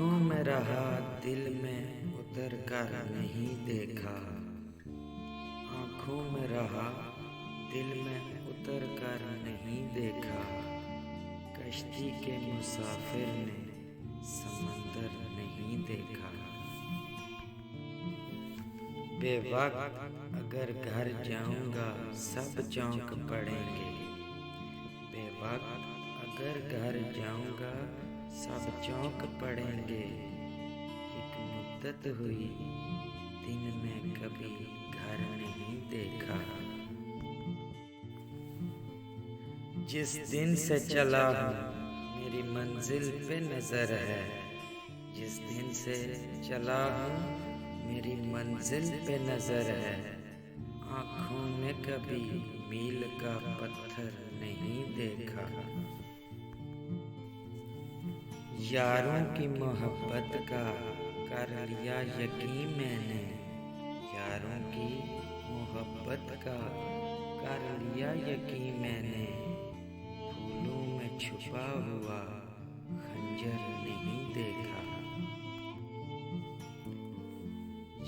आँखों में रहा दिल में उतर कर नहीं देखा। आँखों में रहा दिल में उतर कर नहीं देखा। कश्ती के मुसाफिर ने समंदर नहीं देखा। बेवक्त अगर घर जाऊंगा सब चौंक पड़ेंगे। बेवक्त अगर घर जाऊंगा सब चौंक पड़ेंगे। एक मुद्दत हुई दिन में कभी घर नहीं देखा। जिस दिन से चला हूँ मेरी मंजिल पे नजर है। जिस दिन से चला हूँ मेरी मंजिल पे नजर है। आँखों में कभी मील का पत्थर नहीं देखा। यारों की मोहब्बत का कर लिया यकीन मैंने। यारों की मोहब्बत का कर लिया यकीन मैंने। फूलों में छुपा हुआ खंजर नहीं देखा।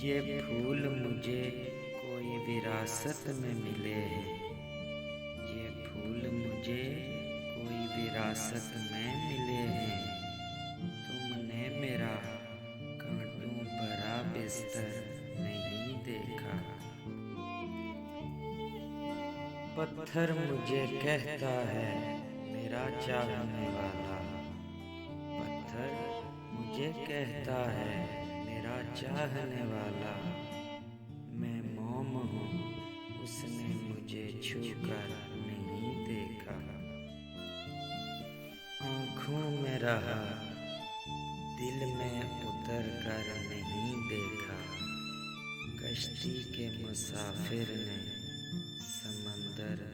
ये फूल मुझे कोई विरासत में मिले हैं। ये फूल मुझे कोई विरासत में मिले हैं। तुमने मेरा कांटों भरा बिस्तर नहीं देखा। पत्थर मुझे कहता है मेरा चाहने वाला। पत्थर मुझे कहता है मेरा चाहने वाला। मैं मोम हूँ उसने मुझे छूकर नहीं देखा। आँखों में रहा दिल में उतर कर नहीं देखा। कश्ती के मुसाफिर ने समंदर